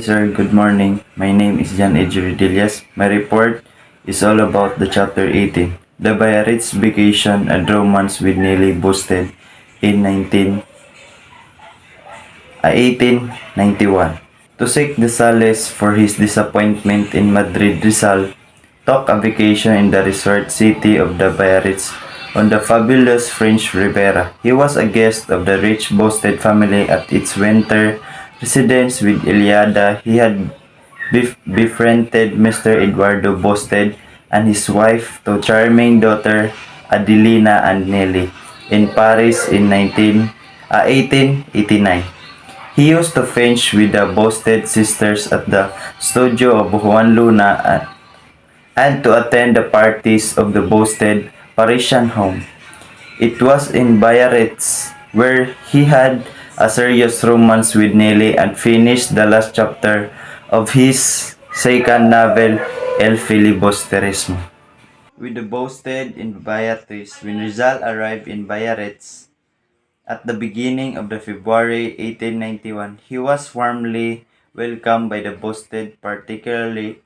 Sir, good morning. My name is Redillas. My report is all about the chapter 18. The Biarritz vacation and romance with Nelly boosted in 1891. To seek the solace for his disappointment in Madrid, Rizal took a vacation in the resort city of the Biarritz on the fabulous French Riviera. He was a guest of the rich Bosted family at its winter residence with Iliada. He had befriended Mr. Eduardo Bosted and his wife to charming daughter Adelina and Nelly in Paris in 1889. He used to fence with the Bosted sisters at the studio of Juan Luna and to attend the parties of the Bosted Parisian home. It was in Biarritz where he had a serious romance with Nelly and finished the last chapter of his second novel, El Filibusterismo. With the Bosted in Biarritz, when Rizal arrived in Biarritz at the beginning of the February 1891, he was warmly welcomed by the Bosted, particularly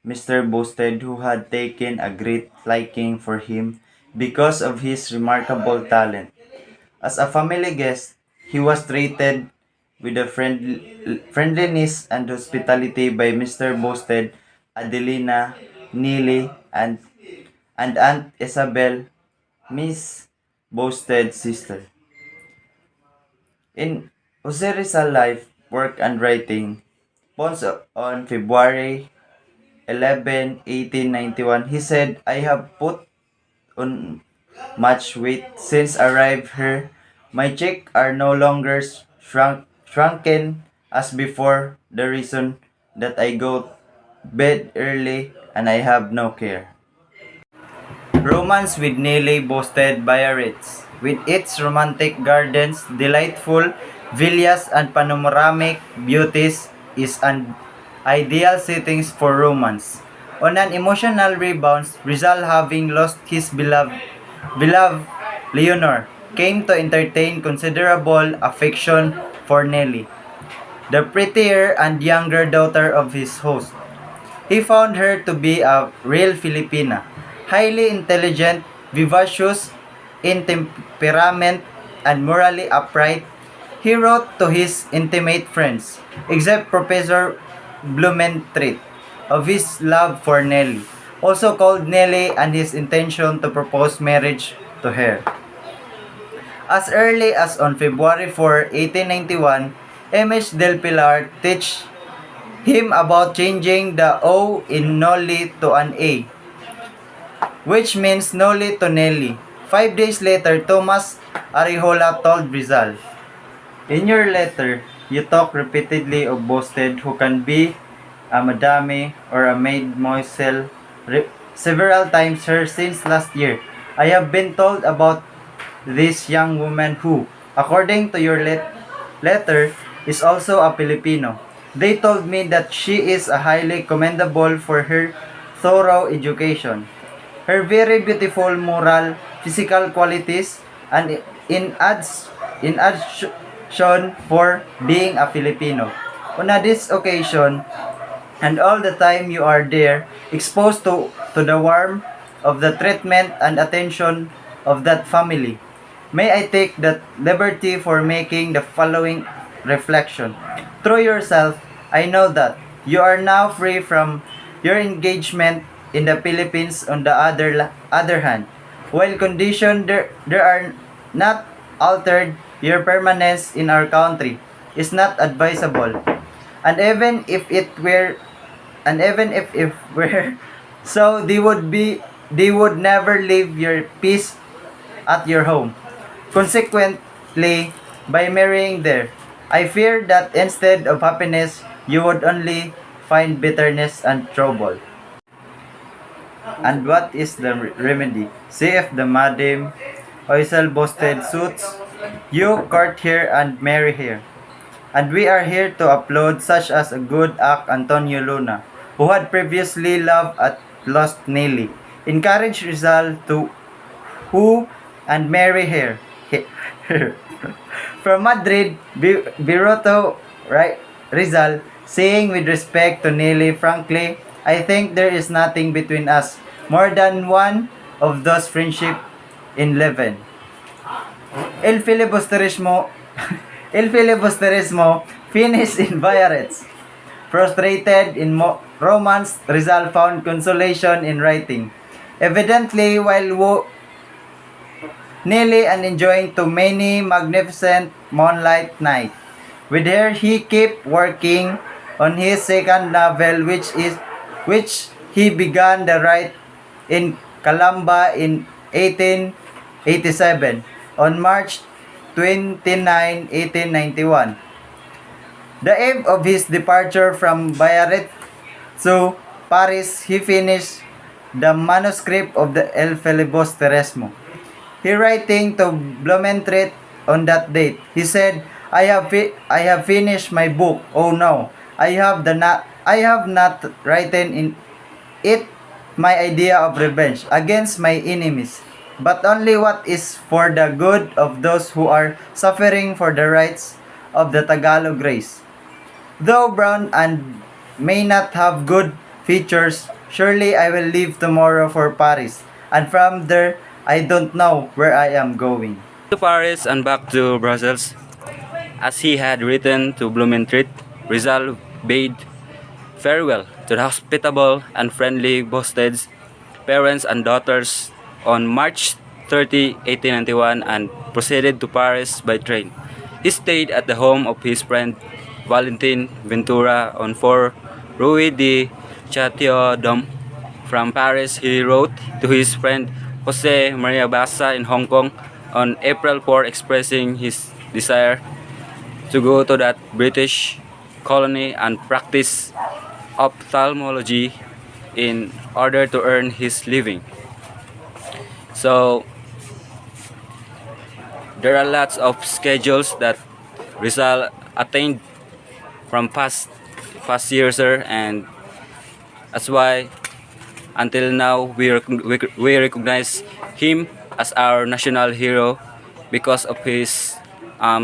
Mr. Bosted, who had taken a great liking for him because of his remarkable talent. As a family guest, he was treated with a friendliness and hospitality by Mr. Bosted, Adelina, Neely, and Aunt Isabel, Miss Bosted's sister. In Jose Rizal Life, Work and Writing, Pons on February 11, 1891, he said, I have put on much weight since arrived here. My cheeks are no longer shrunken as before, the reason that I go bed early and I have no care. Romance with Nelly boasted Biarritz, with its romantic gardens, delightful villas, and panoramic beauties, is an ideal settings for romance. On an emotional rebound, Rizal, having lost his beloved Leonor, came to entertain considerable affection for Nelly, the prettier and younger daughter of his host. He found her to be a real Filipina, highly intelligent, vivacious in temperament, and morally upright. He wrote to his intimate friends, except Professor Blumentritt, of his love for Nelly, also called Nelly, and his intention to propose marriage to her. As early as on February 4, 1891, M.H. Del Pilar teach him about changing the O in Noli to an A, which means Noli to Nelly. 5 days later, Thomas Arijola told Rizal, in your letter, you talk repeatedly of Bosted who can be a madame or a mademoiselle several times her since last year. I have been told about this young woman who, according to your letter, is also a Filipino. They told me that she is a highly commendable for her thorough education, her very beautiful moral, physical qualities, and in addition for being a Filipino. On this occasion, and all the time you are there, exposed to the warmth of the treatment and attention of that family. May I take that liberty for making the following reflection. Through yourself, I know that you are now free from your engagement in the Philippines. On the other hand, while conditions there are not altered, your permanence in our country is not advisable. And even if it were and even if were so, they would never leave your peace at your home. Consequently, by marrying there, I fear that instead of happiness, you would only find bitterness and trouble. And what is the remedy? See if the Madame Oisel Bosted suits you, court here and marry here. And we are here to applaud such as a good act Antonio Luna, who had previously loved at lost Nelly. Encourage Rizal to who and marry her. From Madrid, Biroto, right? Rizal, saying with respect to Nelly, frankly, I think there is nothing between us more than one of those friendship in Leven. El filibusterismo, el filibusterismo finished in violence. Frustrated in romance, Rizal found consolation in writing. Evidently, while nearly and enjoying too many magnificent moonlight nights. With her, he kept working on his second novel, which he began to write in Calamba in 1887 on March 29, 1891. The eve of his departure from Bayaret to Paris, he finished the manuscript of the El Filibusterismo. He writing to Blumentritt on that date. He said, I have finished my book. Oh no, I have not written in it my idea of revenge against my enemies, but only what is for the good of those who are suffering for the rights of the Tagalog race. Though brown and may not have good features, surely I will leave tomorrow for Paris, and from there I don't know where I am going. To Paris and back to Brussels. As he had written to Blumentritt, Rizal bade farewell to the hospitable and friendly Bosteds, parents and daughters on March 30, 1891 and proceeded to Paris by train. He stayed at the home of his friend Valentin Ventura on 4 Rue de Château-d'Homme. From Paris, he wrote to his friend Jose Maria Bassa in Hong Kong on April 4 expressing his desire to go to that British colony and practice ophthalmology in order to earn his living. So there are lots of schedules that Rizal attained from past years, sir, and that's why until now we recognize him as our national hero because of his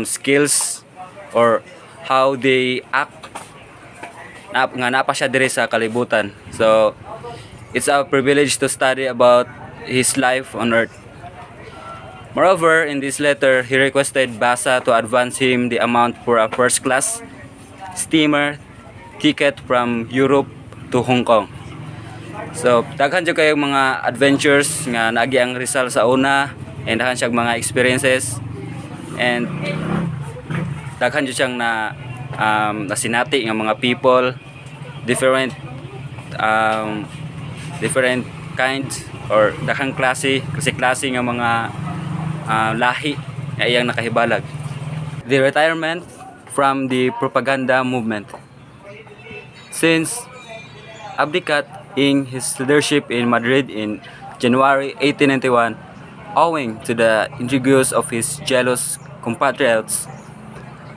skills or how they act nga napa siya diri sa kalibutan. So it's a privilege to study about his life on earth. Moreover, in this letter, he requested Basa to advance him the amount for a first class steamer ticket from Europe to Hong Kong. So, daghan jud kayo mga adventures nga naagi ang Rizal sa una and daghan siyang mga experiences and daghan jud siyang nasinati nga mga people, different different kinds or daghang klase nga mga lahi nga iyang nakahibalag. The retirement from the propaganda movement. Since abdicat in his leadership in Madrid in January 1891, owing to the intrigues of his jealous compatriots,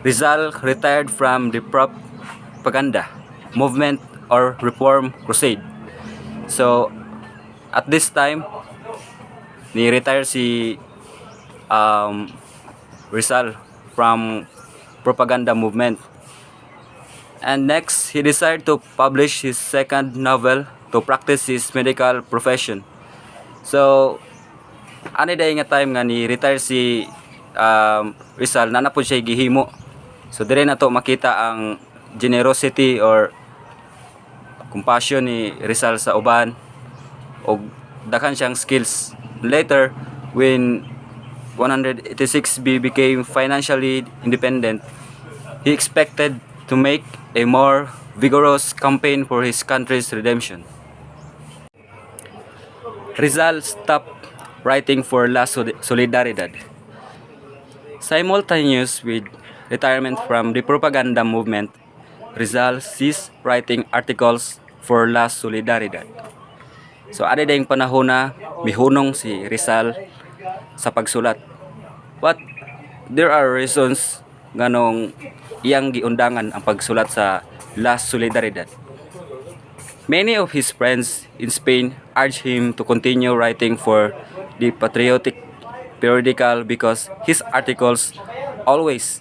Rizal retired from the propaganda movement or reform crusade. So, at this time, ni-retire si Rizal from propaganda movement. And next, he decided to publish his second novel to practice his medical profession. So, ano day nga time nga ni-retire si Rizal, nanapod siya gihimo. So, dire na to makita ang generosity or compassion ni Rizal sa uban o dakan siyang skills. Later, when 186B became financially independent, he expected to make a more vigorous campaign for his country's redemption. Rizal stopped writing for La Solidaridad. Simultaneous with retirement from the propaganda movement, Rizal ceased writing articles for La Solidaridad. So, ada dayong panahon na mihunong si Rizal sa pagsulat. But there are reasons nganong iyang giundangan ang pagsulat sa La Solidaridad. Many of his friends in Spain urged him to continue writing for the patriotic periodical because his articles always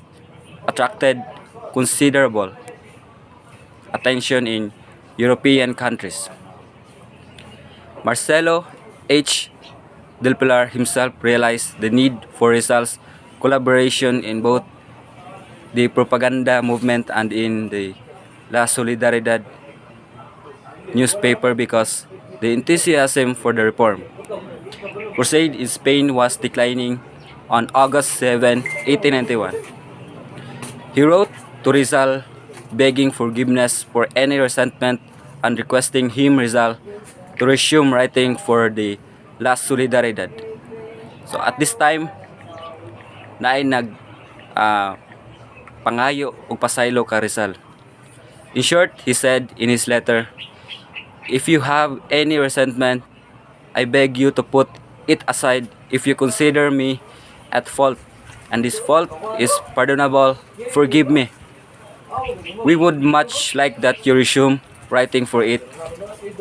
attracted considerable attention in European countries. Marcelo H. Del Pilar himself realized the need for Rizal's collaboration in both the propaganda movement and in the La Solidaridad newspaper because the enthusiasm for the reform crusade in Spain was declining. On August 7, 1891, he wrote to Rizal begging forgiveness for any resentment and requesting him, Rizal, to resume writing for the La Solidaridad. So at this time, naay pangayo o pasaylo ka Rizal. In short, he said in his letter, "If you have any resentment, I beg you to put it aside if you consider me at fault, and this fault is pardonable. Forgive me. We would much like that you resume writing for it.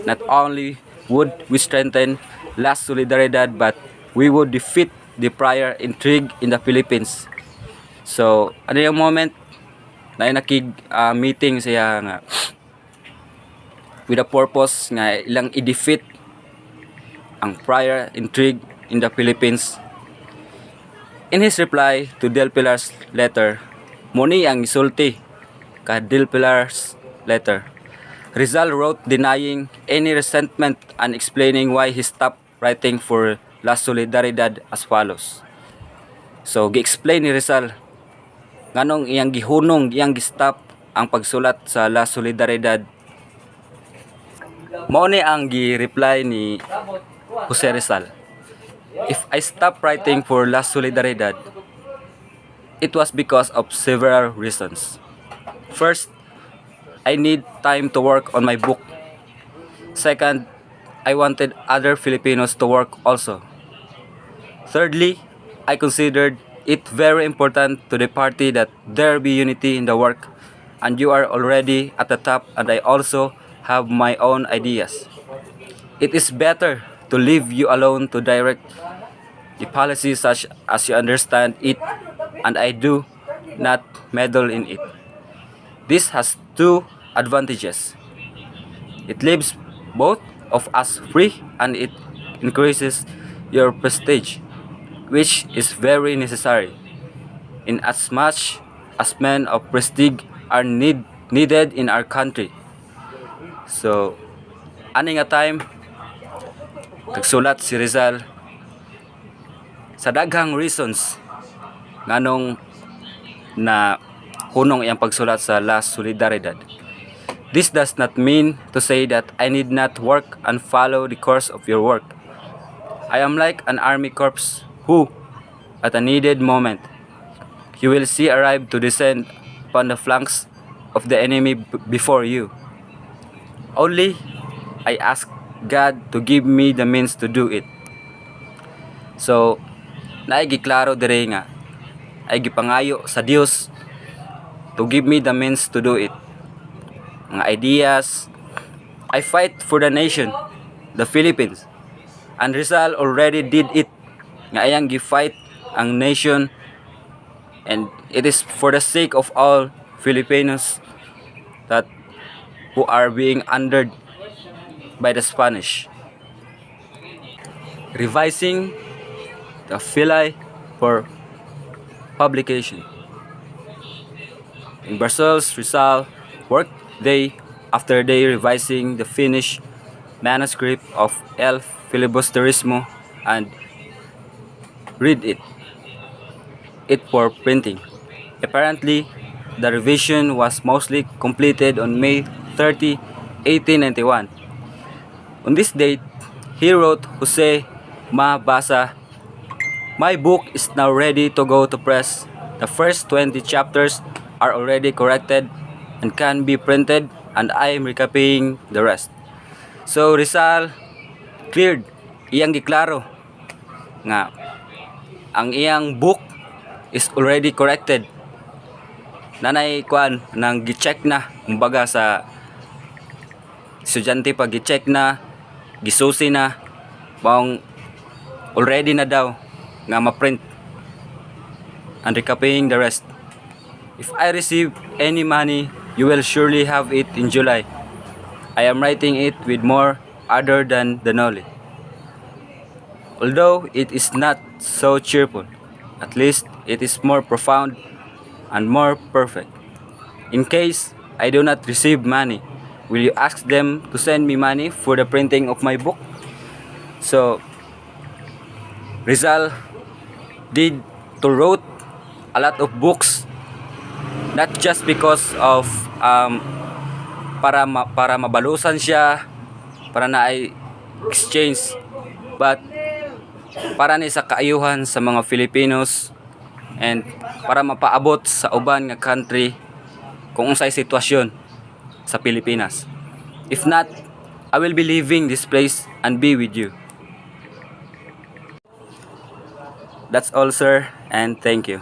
Not only would we strengthen La Solidaridad, but we would defeat the prior intrigue in the Philippines." So, ano yung moment na meeting siya nga with a purpose nga ilang i-defeat ang prior intrigue in the Philippines. In his reply to Del Pilar's letter, muni ang isulti ka Del Pilar's letter. Rizal wrote denying any resentment and explaining why he stopped writing for La Solidaridad as follows. So, gi-explain ni Rizal nganong iyang gihunong iyang gi-stop ang pagsulat sa La Solidaridad. Mao ni ang gi-reply ni Jose Rizal. If I stopped writing for La Solidaridad, it was because of several reasons. First, I need time to work on my book. Second, I wanted other Filipinos to work also. Thirdly, I considered it very important to the party that there be unity in the work, and you are already at the top, and I also have my own ideas. It is better to leave you alone to direct the policy such as you understand it, and I do not meddle in it. This has two advantages. It leaves both of us free, and it increases your prestige, which is very necessary, in as much as men of prestige are needed in our country. So, ani nga time, nagsulat si Rizal sa daghang reasons nganong na hunong iyang pagsulat sa La Solidaridad. This does not mean to say that I need not work and follow the course of your work. I am like an army corps who, at a needed moment, you will see arrive to descend upon the flanks of the enemy before you. Only, I ask God to give me the means to do it. So, naay giklaro dire nga, ay gipangayo sa Dios to give me the means to do it. Mga ideas, I fight for the nation, the Philippines, and Rizal already did it. Nga ayang gi-fight ang nation, and it is for the sake of all Filipinos that who are being under by the Spanish. Revising the Philae for publication. In Brussels, Rizal worked day after day revising the finished manuscript of El Filibusterismo and read it for printing. Apparently, the revision was mostly completed on May 30, 1891. On this date, he wrote Jose Mabasa, "My book is now ready to go to press. The first 20 chapters are already corrected and can be printed, and I am recopying the rest." So Rizal cleared, iyang giklaro nga ang iyang book is already corrected. Nanay kuan nang gi-check na, kumbaga sa estudyante pa gi-check na, gisusi na, bang already na daw nga ma-print and recopying the rest. If I receive any money You will surely have it in July. I am writing it with more ardor than the knowledge. Although it is not so cheerful, at least it is more profound and more perfect. In case I do not receive money, will you ask them to send me money for the printing of my book? So, Rizal did to wrote a lot of books, not just because of para mabalusan siya, para na ay exchange, but para ni sa kaayuhan sa mga Filipinos and para mapaabot sa uban nga country kung unsay sitwasyon sa Pilipinas. If not, I will be leaving this place and be with you. That's all, sir, and thank you.